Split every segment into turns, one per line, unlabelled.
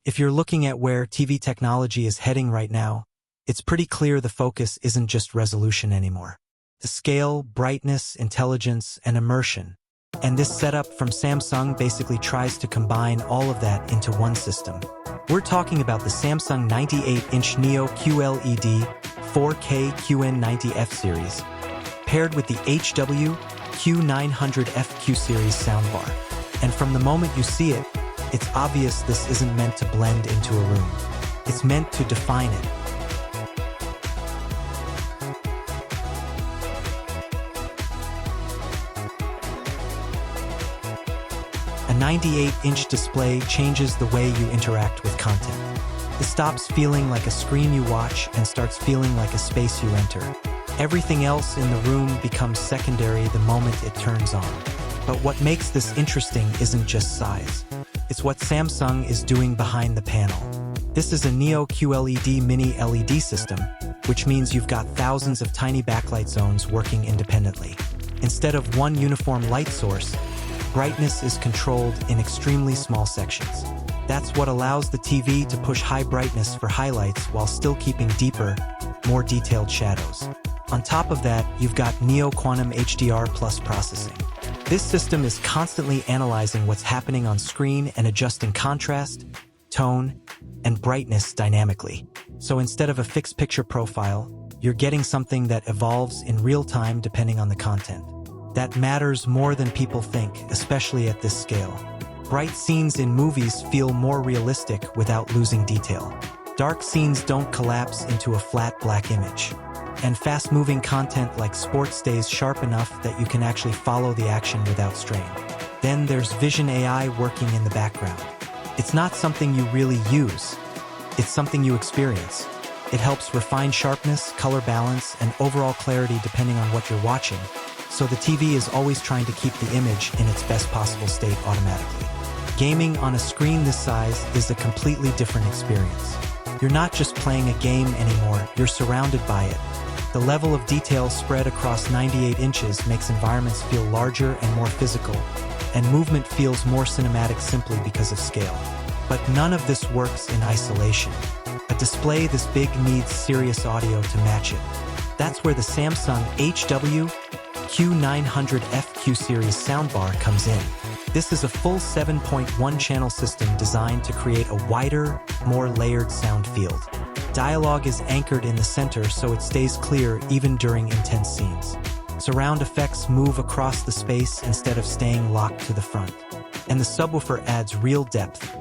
If you're looking at where TV technology is heading right now, it's pretty clear the focus isn't just resolution anymore. The scale, brightness, intelligence, and immersion. And this setup from Samsung basically tries to combine all of that into one system. We're talking about the Samsung 98-inch Neo QLED 4K QN90F Series, paired with the HW-Q900F Q-Series Soundbar. And from the moment you see it, it's obvious this isn't meant to blend into a room. It's meant to define it. A 98-inch display changes the way you interact with content. It stops feeling like a screen you watch and starts feeling like a space you enter. Everything else in the room becomes secondary the moment it turns on. But what makes this interesting isn't just size. It's what Samsung is doing behind the panel. This is a Neo QLED mini LED system, which means you've got thousands of tiny backlight zones working independently. Instead of one uniform light source, brightness is controlled in extremely small sections. That's what allows the TV to push high brightness for highlights while still keeping deeper, more detailed shadows. On top of that, you've got Neo Quantum HDR plus processing. This system is constantly analyzing what's happening on screen and adjusting contrast, tone, and brightness dynamically. So instead of a fixed picture profile, you're getting something that evolves in real time depending on the content. That matters more than people think, especially at this scale. Bright scenes in movies feel more realistic without losing detail. Dark scenes don't collapse into a flat black image. And fast-moving content like sports stays sharp enough that you can actually follow the action without strain. Then there's Vision AI working in the background. It's not something you really use. It's something you experience. It helps refine sharpness, color balance, and overall clarity depending on what you're watching. So the TV is always trying to keep the image in its best possible state automatically. Gaming on a screen this size is a completely different experience. You're not just playing a game anymore, you're surrounded by it. The level of detail spread across 98 inches makes environments feel larger and more physical, and movement feels more cinematic simply because of scale. But none of this works in isolation. A display this big needs serious audio to match it. That's where the Samsung HW-Q900F Q-Series Soundbar comes in. This is a full 7.1 channel system designed to create a wider, more layered sound field. Dialogue is anchored in the center so it stays clear even during intense scenes. Surround effects move across the space instead of staying locked to the front. And the subwoofer adds real depth,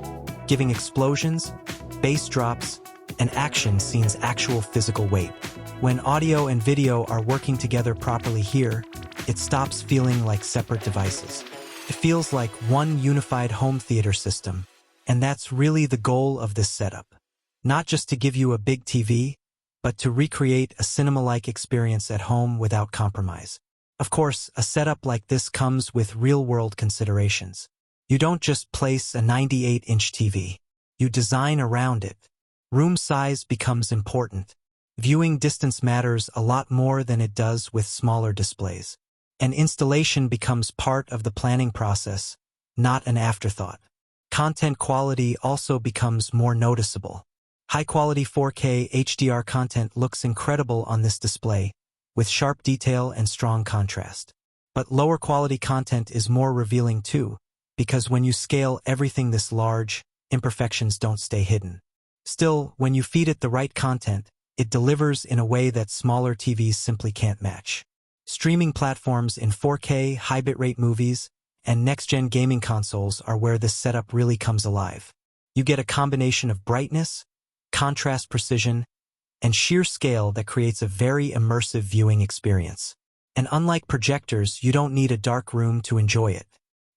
giving explosions, bass drops, and action scenes actual physical weight. When audio and video are working together properly here, it stops feeling like separate devices. It feels like one unified home theater system, and that's really the goal of this setup. Not just to give you a big TV, but to recreate a cinema-like experience at home without compromise. Of course, a setup like this comes with real-world considerations. You don't just place a 98-inch TV. You design around it. Room size becomes important. Viewing distance matters a lot more than it does with smaller displays. And installation becomes part of the planning process, not an afterthought. Content quality also becomes more noticeable. High-quality 4K HDR content looks incredible on this display, with sharp detail and strong contrast. But lower-quality content is more revealing too, because when you scale everything this large, imperfections don't stay hidden. Still, when you feed it the right content, it delivers in a way that smaller TVs simply can't match. Streaming platforms in 4K, high bitrate movies, and next-gen gaming consoles are where this setup really comes alive. You get a combination of brightness, contrast precision, and sheer scale that creates a very immersive viewing experience. And unlike projectors, you don't need a dark room to enjoy it.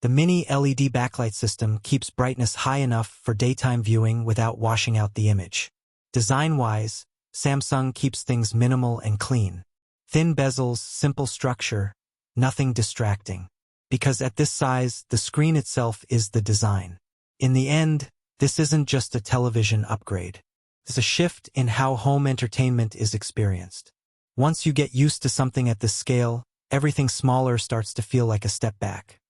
The mini LED backlight system keeps brightness high enough for daytime viewing without washing out the image. Design-wise, Samsung keeps things minimal and clean. Thin bezels, simple structure, nothing distracting. Because at this size, the screen itself is the design. In the end, this isn't just a television upgrade. It's a shift in how home entertainment is experienced. Once you get used to something at this scale, everything smaller starts to feel like a step back.